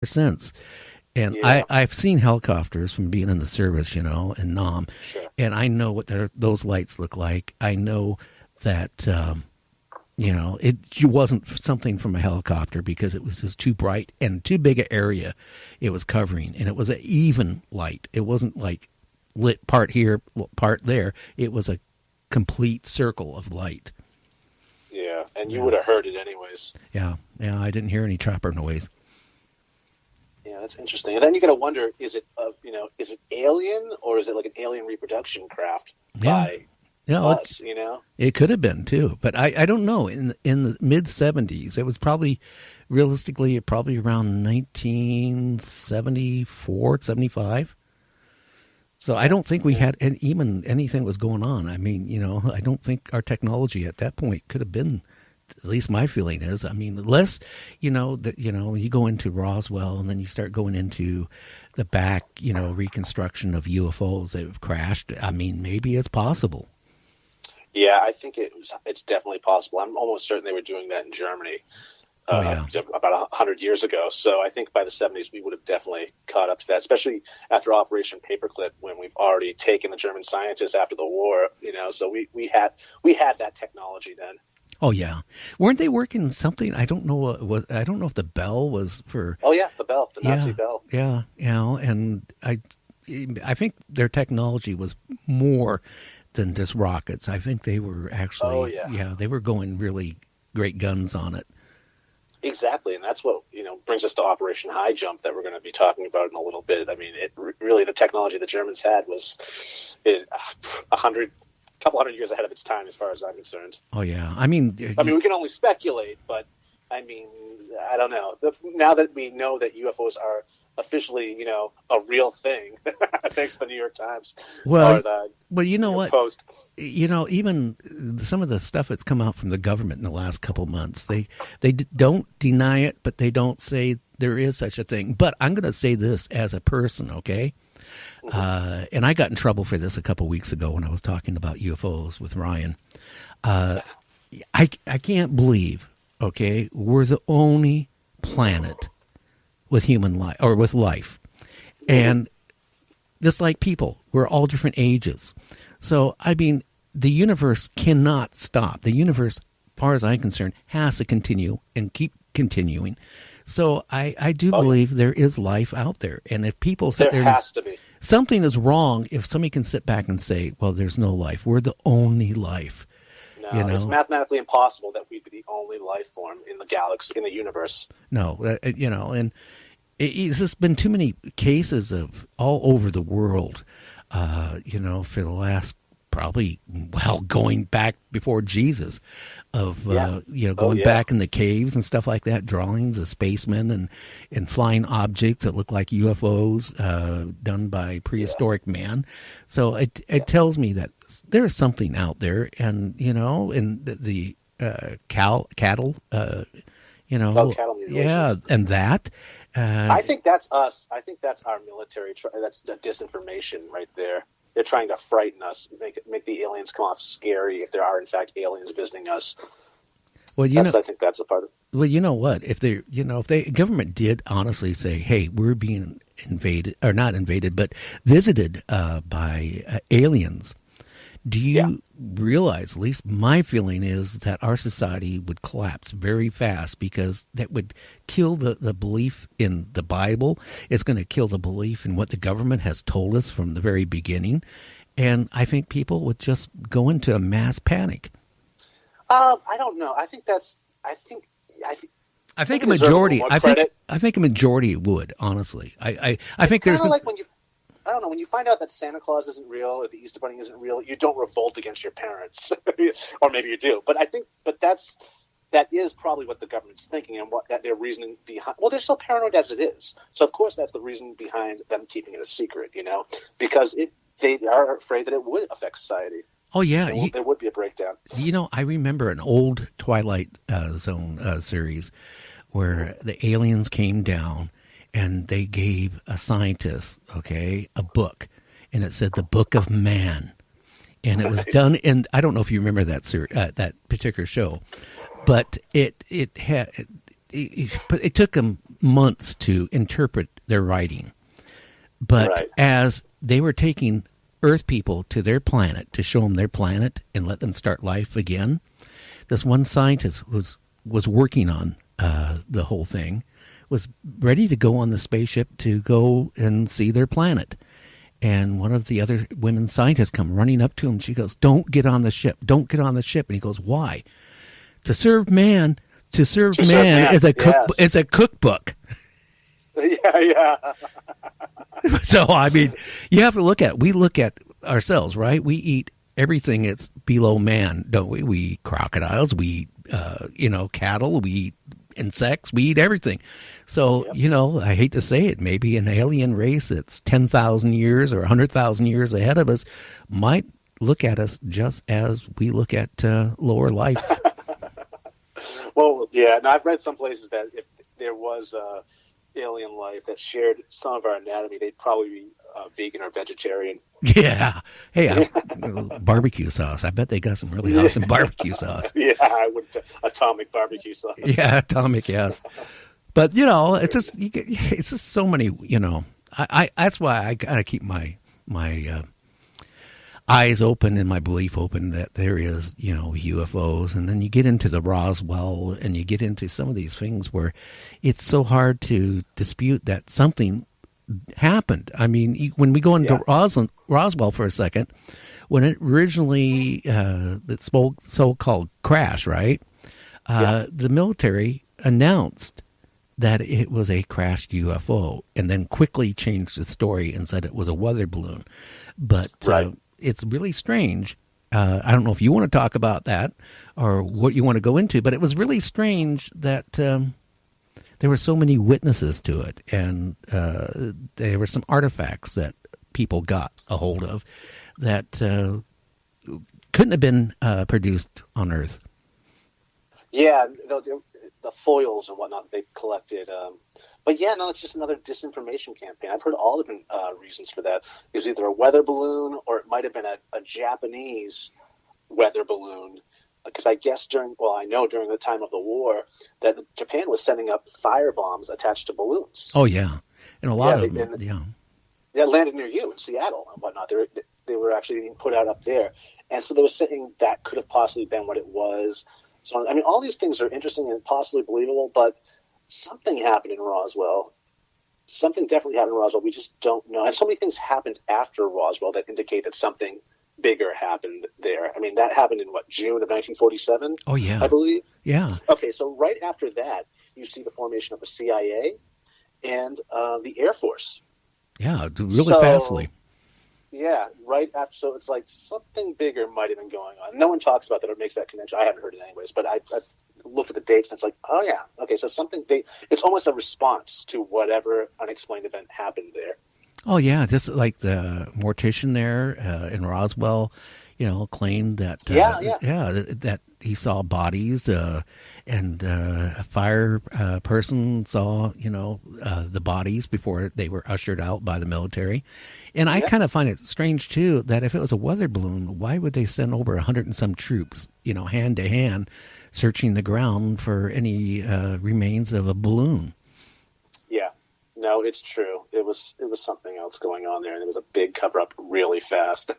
since. And Yeah, I've seen helicopters from being in the service, in Nam, sure. and I know what those lights look like. I know that it wasn't something from a helicopter because it was just too bright and too big an area it was covering, and it was an even light. It wasn't like lit part here, part there. It was a complete circle of light. Yeah, and you Yeah, would have heard it anyways. yeah, yeah. I didn't hear any trapper noise. Yeah, that's interesting. And then you got to wonder: is it alien or is it like an alien reproduction craft Yeah, by yeah. us? You know? It could have been too, but I don't know. In the mid '70s, it was probably realistically probably around 1974, 75. So I Yeah, don't think we had even anything was going on. I mean, I don't think our technology at that point could have been. At least my feeling is. I mean, unless that you go into Roswell and then you start going into the back reconstruction of UFOs that have crashed. I mean, maybe it's possible. yeah. I think it's definitely possible. I'm almost certain they were doing that in Germany Oh yeah. about 100 years ago. So I think by the '70s we would have definitely caught up to that, especially after Operation Paperclip, when we've already taken the German scientists after the war. So we had that technology then. Oh yeah, weren't they working something? I don't know. I don't know if the bell was for. Oh yeah, the bell, the Nazi Yeah, bell. yeah, and I think their technology was more than just rockets. I think they were Oh actually, yeah, yeah, they were going really great guns on it. exactly, and that's what brings us to Operation High Jump that we're going to be talking about in a little bit. I mean, really the technology the Germans had is 100 years ahead of its time, as far as I'm concerned. Oh yeah, I mean, We can only speculate, but I mean, I don't know. Now that we know that UFOs are officially, a real thing, thanks to the New York Times well, or the well, you know New York what? Post. Even some of the stuff that's come out from the government in the last couple of months, they don't deny it, but they don't say there is such a thing. But I'm going to say this as a person, okay? And I got in trouble for this a couple of weeks ago when I was talking about UFOs with Ryan. I can't believe, okay, we're the only planet with human life or with life, and just like people, we're all different ages. So I mean, the universe cannot stop. The universe, as far as I'm concerned, has to continue and keep continuing. So I do Oh yeah, believe there is life out there, and if people sit there there and has to be. something is wrong, if somebody can sit back and say, well, there's no life, we're the only life, you No, it's know mathematically impossible that we'd be the only life form in the galaxy, in the universe. no and it's just been too many cases of all over the world, for the last probably, well, going back before Jesus, of Yeah. Oh going yeah. back in the caves and stuff like that, drawings of spacemen and flying objects that look like UFOs, done by Yeah. prehistoric man. So it Yeah. tells me that there's something out there, and and cattle, Oh, cattle yeah, mutilations. and that. Uh, I think that's us. I think that's our military. That's the disinformation right there. They're trying to frighten us, make the aliens come off scary if there are in fact aliens visiting us. well, I think that's a part of. well, you know what? If they, if the government did honestly say, "Hey, we're being invaded, or not invaded, but visited by aliens," do Yeah. you realize? At least my feeling is that our society would collapse very fast, because that would kill the belief in the Bible. It's going to kill the belief in what the government has told us from the very beginning, and I think people would just go into a mass panic. I don't know. I think that's. I think I think a we deserve a little majority. more I think credit. I think a majority would, honestly. I It's think there's kind of going. like when you. I don't know, when you find out that Santa Claus isn't real or the Easter Bunny isn't real, you don't revolt against your parents, or maybe you do. But that is probably what the government's thinking, and what that their reasoning behind. Well, they're so paranoid as it is, so of course that's the reason behind them keeping it a secret. Because they are afraid that it would affect society. Oh yeah, There would be a breakdown. I remember an old Twilight Zone series where the aliens came down and they gave a scientist, okay, a book, and it said the Book of Man, and it was Right. done in. I don't know if you remember that particular show, but it took them months to interpret their writing. But as they were taking Earth people to their planet to show them their planet and let them start life again, this one scientist was working on the whole thing, was ready to go on the spaceship to go and see their planet. And one of the other women scientists come running up to him. She goes, "Don't get on the ship. Don't get on the ship." And he goes, "Why?" To serve man is a cookbook. Yeah. So, I mean, you have to we look at ourselves, right? We eat everything that's below man, don't we? We eat crocodiles, we eat, cattle, we eat insects, we eat everything. So, I hate to say it, maybe an alien race that's 10,000 years or 100,000 years ahead of us might look at us just as we look at lower life. Well, yeah, and I've read some places that if there was alien life that shared some of our anatomy, they'd probably be vegan or vegetarian. Yeah. Hey, barbecue sauce. I bet they got some really awesome barbecue sauce. Yeah, I would. Atomic barbecue sauce. Yeah, atomic, yes. But, it's just so many, I that's why I got to keep my eyes open and my belief open that there is, UFOs. And then you get into the Roswell and you get into some of these things where it's so hard to dispute that something happened. I mean, when we go into Roswell for a second, when it originally, the so-called crash, right? The military announced that it was a crashed UFO and then quickly changed the story and said it was a weather balloon. But it's really strange. I don't know if you want to talk about that or what you want to go into, but it was really strange that there were so many witnesses to it, and there were some artifacts that people got a hold of that couldn't have been produced on Earth. Yeah, the foils and whatnot they collected. But yeah, no, it's just another disinformation campaign. I've heard all different reasons for that. It was either a weather balloon or it might have been a Japanese weather balloon. Because I guess during the time of the war that Japan was sending up fire bombs attached to balloons. Oh, yeah. And a lot of them, They landed near you in Seattle and whatnot. They were actually being put out up there. And so they were saying that could have possibly been what it was. So, I mean, all these things are interesting and possibly believable, but something happened in Roswell. Something definitely happened in Roswell. We just don't know. And so many things happened after Roswell that indicate that something bigger happened there. I mean, that happened in June of 1947? Oh, yeah. I believe. Yeah. Okay, so right after that, you see the formation of the CIA and the Air Force. Yeah, really fastly. Yeah, right after. So it's like something bigger might have been going on. No one talks about that or makes that connection. I haven't heard it anyways, but I looked at the dates and it's like, oh yeah, okay, so it's almost a response to whatever unexplained event happened there. Oh yeah, just like the mortician there in Roswell, claimed that that he saw bodies, and a fire person saw the bodies before they were ushered out by the military. And I kind of find it strange too that if it was a weather balloon, why would they send over 100 and some troops, hand to hand, searching the ground for any remains of a balloon? Yeah. No, it's true. It was something else going on there, and it was a big cover-up really fast.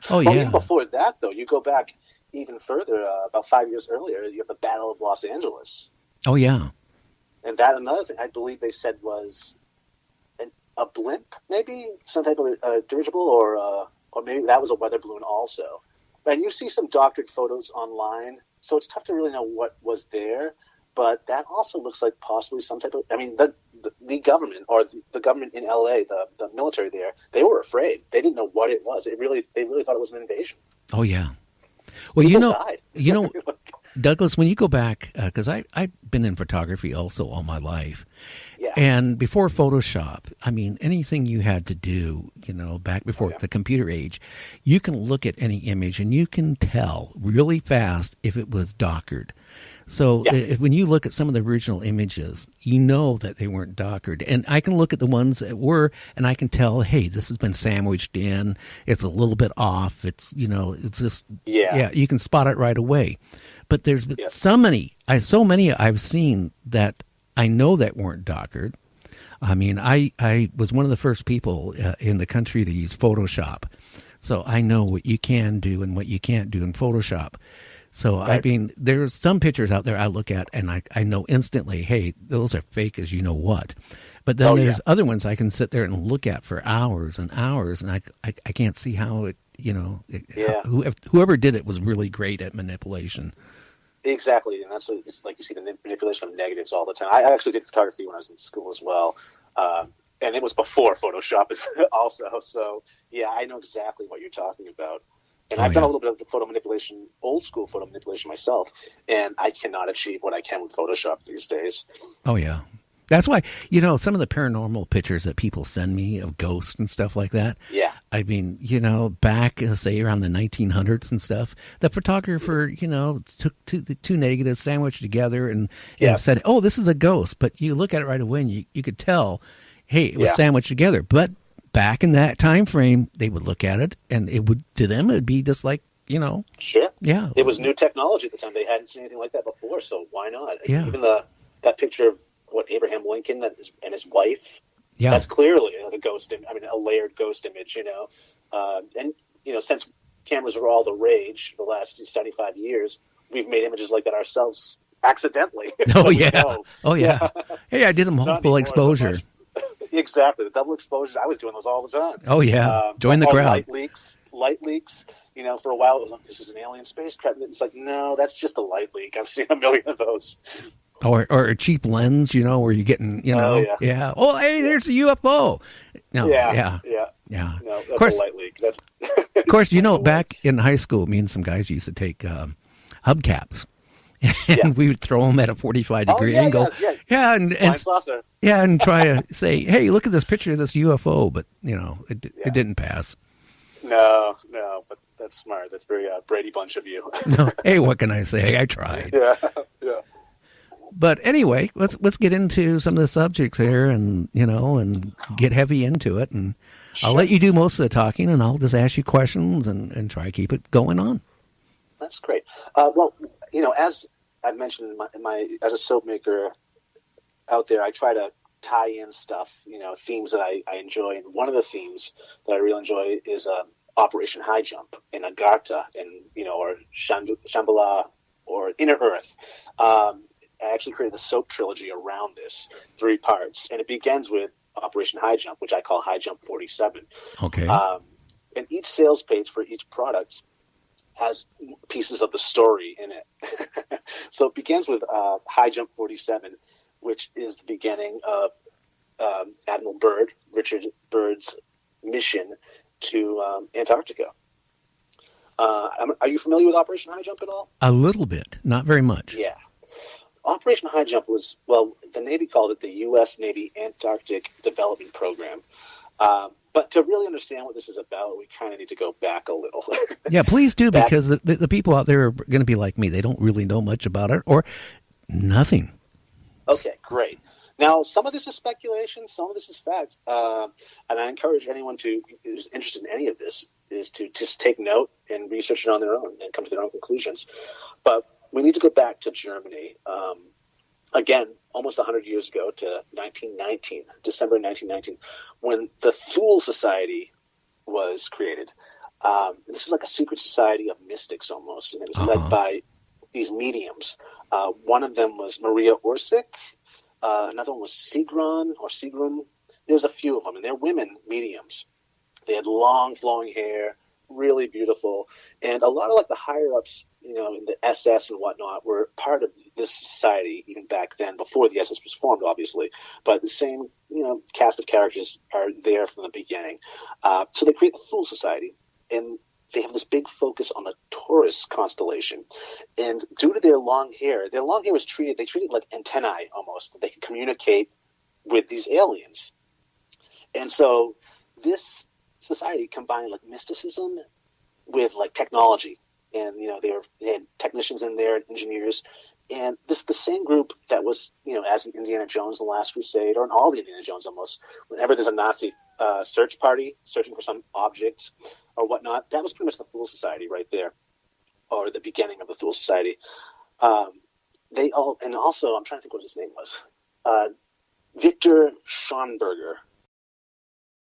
Oh, yeah. Even before that, though, you go back even further, about 5 years earlier, you have the Battle of Los Angeles. Oh, yeah. And that, another thing, I believe they said was a blimp, maybe? Some type of dirigible, or maybe that was a weather balloon also. And you see some doctored photos online, so it's tough to really know what was there. But that also looks like possibly some type of... I mean, the government, or the government in L.A., the military there, they were afraid. They didn't know what it was. They really thought it was an invasion. Oh, yeah. Well, People died. Douglas, when you go back, because I've been in photography also all my life. Yeah. And before Photoshop, I mean, anything you had to do, back before the computer age, you can look at any image and you can tell really fast if it was doctored. So when you look at some of the original images, you know that they weren't doctored. And I can look at the ones that were, and I can tell, hey, this has been sandwiched in. It's a little bit off. It's, it's just, you can spot it right away. But there's so many I've seen that I know that weren't doctored. I mean, I was one of the first people in the country to use Photoshop. So I know what you can do and what you can't do in Photoshop. So, right. I mean, there's some pictures out there I look at and I know instantly, hey, those are fake as you know what. But then there's other ones I can sit there and look at for hours and hours, and I can't see how it, whoever did it was really great at manipulation. Exactly, and that's what it's like. You see the manipulation of negatives all the time. I actually did photography when I was in school as well, and it was before Photoshop also. So, yeah, I know exactly what you're talking about. And I've done a little bit of photo manipulation, old school photo manipulation myself, and I cannot achieve what I can with Photoshop these days. Oh, yeah. That's why, some of the paranormal pictures that people send me of ghosts and stuff like that. Yeah. I mean, back, say, around the 1900s and stuff, the photographer, took two negatives sandwiched together and said, oh, this is a ghost. But you look at it right away and you could tell, hey, it was sandwiched together. But back in that time frame, they would look at it and it would be just like, Sure. Yeah. It was new technology at the time. They hadn't seen anything like that before, so why not? Yeah. Even that picture of Abraham Lincoln and his wife, yeah, that's clearly like a layered ghost image, and since cameras were all the rage the last 75 years, we've made images like that ourselves accidentally. Oh, yeah. Oh, yeah. Hey, I did a multiple exposure. So exactly. The double exposures, I was doing those all the time. Oh, yeah. Join the crowd. Light leaks. For a while, it was like, this is an alien spacecraft. And it's like, no, that's just a light leak. I've seen a million of those. Or a cheap lens, where you're getting, yeah. Oh, hey, there's a UFO. No, yeah. No, that's a light leak. Of course, back in high school, me and some guys used to take hubcaps. And we would throw them at a 45-degree angle. Yeah, and try to say, hey, look at this picture of this UFO. But, it didn't pass. No, but that's smart. That's very Brady Bunch of you. No, hey, what can I say? I tried. Yeah. But anyway, let's get into some of the subjects here, and and get heavy into it. And I'll let you do most of the talking, and I'll just ask you questions and try to keep it going on. That's great. As I've mentioned, as a soap maker out there, I try to tie in stuff, themes that I enjoy. And one of the themes that I really enjoy is Operation High Jump in Agartha, or Shambhala, or Inner Earth. I actually created the soap trilogy around this, 3 parts, and it begins with Operation High Jump, which I call High Jump 47. Okay. And each sales page for each product has pieces of the story in it. So it begins with High Jump 47, which is the beginning of Admiral Byrd, Richard Byrd's mission to Antarctica. Are you familiar with Operation High Jump at all? A little bit, not very much. Yeah. Operation High Jump was, the Navy called it the U.S. Navy Antarctic Development Program. But to really understand what this is about, we kind of need to go back a little. Yeah, please do, because the people out there are going to be like me. They don't really know much about it or nothing. Okay, great. Now, some of this is speculation, some of this is fact. And I encourage anyone who's interested in any of this is to just take note and research it on their own and come to their own conclusions. But we need to go back to Germany, again, almost 100 years ago, to 1919, December 1919, when the Thule Society was created. This is like a secret society of mystics almost, and it was led by these mediums. One of them was Maria Orsic. Another one was Sigrun. There's a few of them, and they're women mediums. They had long, flowing hair, really beautiful, and a lot of the higher-ups, in the SS and whatnot, were part of this society even back then, before the SS was formed, obviously. But the same, cast of characters are there from the beginning. So they create the Thule Society, and they have this big focus on the Taurus constellation. And due to their long hair was treated like antennae almost. They could communicate with these aliens. And so this society combined mysticism with technology. And, they had technicians in there, engineers. And the same group that was, as in Indiana Jones, The Last Crusade, or in all the Indiana Jones almost, whenever there's a Nazi search party searching for some object or whatnot, that was pretty much the Thule Society right there, or the beginning of the Thule Society. And also, I'm trying to think what his name was. Victor Schonberger.